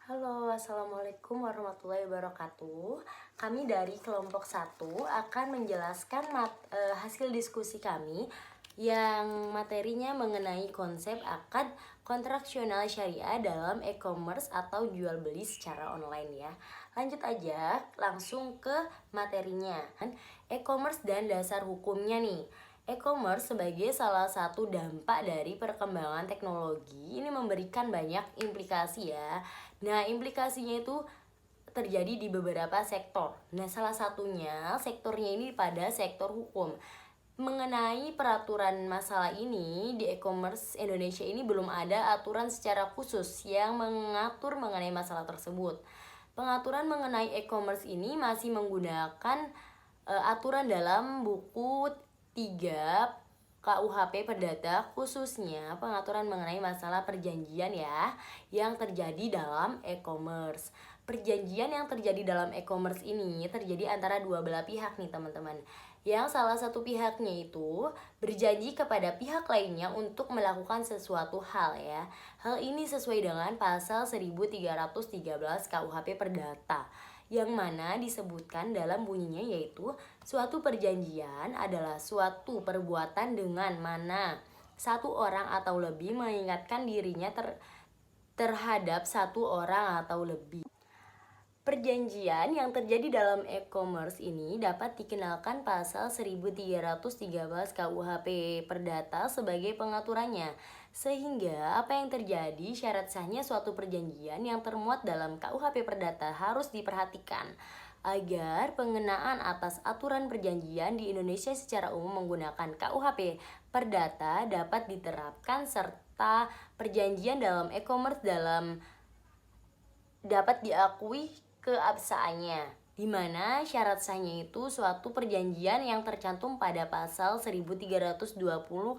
Halo, Assalamualaikum warahmatullahi wabarakatuh. Kami dari kelompok 1 akan menjelaskan hasil diskusi kami yang materinya mengenai konsep akad kontraksional syariah dalam e-commerce atau jual beli secara online ya. Lanjut aja langsung ke materinya. E-commerce dan dasar hukumnya nih. E-commerce sebagai salah satu dampak dari perkembangan teknologi ini memberikan banyak implikasi ya. Nah, implikasinya itu terjadi di beberapa sektor. Nah, salah satunya sektornya ini pada sektor hukum. Mengenai peraturan masalah ini di e-commerce Indonesia ini belum ada aturan secara khusus yang mengatur mengenai masalah tersebut. Pengaturan mengenai e-commerce ini masih menggunakan aturan dalam buku 3 KUHP Perdata, khususnya pengaturan mengenai masalah perjanjian ya yang terjadi dalam e-commerce. Perjanjian yang terjadi dalam e-commerce ini terjadi antara dua belah pihak nih teman-teman. Yang salah satu pihaknya itu berjanji kepada pihak lainnya untuk melakukan sesuatu hal ya. Hal ini sesuai dengan pasal 1313 KUHP Perdata, yang mana disebutkan dalam bunyinya yaitu suatu perjanjian adalah suatu perbuatan dengan mana satu orang atau lebih mengingatkan dirinya terhadap satu orang atau lebih. Perjanjian yang terjadi dalam e-commerce ini dapat dikenalkan pasal 1313 KUHP Perdata sebagai pengaturannya. Sehingga apa yang terjadi, syarat sahnya suatu perjanjian yang termuat dalam KUHP Perdata harus diperhatikan agar pengenaan atas aturan perjanjian di Indonesia secara umum menggunakan KUHP Perdata dapat diterapkan, serta perjanjian dalam e-commerce dapat diakui keabsahannya, di mana syarat sahnya itu suatu perjanjian yang tercantum pada pasal 1320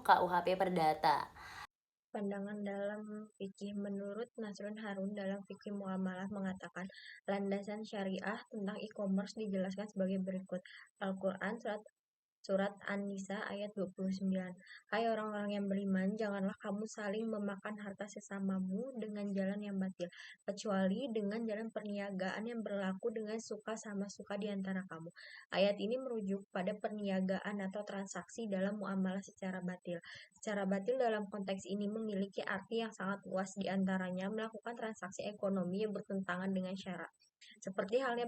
KUHP Perdata. Pandangan dalam fikih menurut Nasrun Harun dalam fikih muamalah mengatakan landasan syariah tentang e-commerce dijelaskan sebagai berikut. Al-Quran Surat An-Nisa ayat 29. Hai orang-orang yang beriman, janganlah kamu saling memakan harta sesamamu dengan jalan yang batil, kecuali dengan jalan perniagaan yang berlaku dengan suka sama suka di antara kamu. Ayat ini merujuk pada perniagaan atau transaksi dalam muamalah secara batil. Secara batil dalam konteks ini memiliki arti yang sangat luas, di antaranya melakukan transaksi ekonomi yang bertentangan dengan syarak. Seperti halnya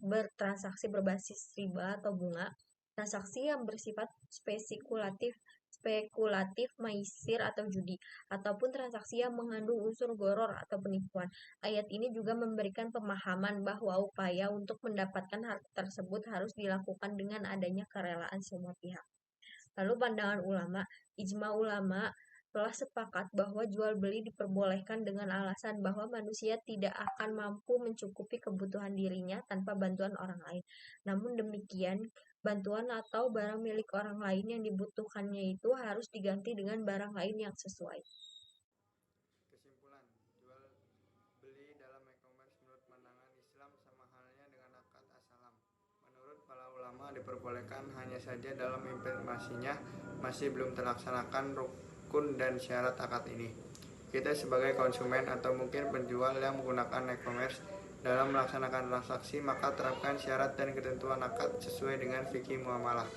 bertransaksi berbasis riba atau bunga, transaksi yang bersifat spekulatif, maisir atau judi, ataupun transaksi yang mengandung unsur goror atau penipuan. Ayat ini juga memberikan pemahaman bahwa upaya untuk mendapatkan harta tersebut harus dilakukan dengan adanya kerelaan semua pihak. Lalu pandangan ulama, ijma ulama telah sepakat bahwa jual beli diperbolehkan dengan alasan bahwa manusia tidak akan mampu mencukupi kebutuhan dirinya tanpa bantuan orang lain. Namun demikian, bantuan atau barang milik orang lain yang dibutuhkannya itu harus diganti dengan barang lain yang sesuai. Kesimpulan, jual beli dalam e-commerce menurut pandangan Islam sama halnya dengan akad as-salam. Menurut para ulama diperbolehkan, hanya saja dalam implementasinya masih belum terlaksanakan rukun dan syarat akad ini. Kita sebagai konsumen atau mungkin penjual yang menggunakan e-commerce dalam melaksanakan transaksi, maka terapkan syarat dan ketentuan akad sesuai dengan fikih muamalah.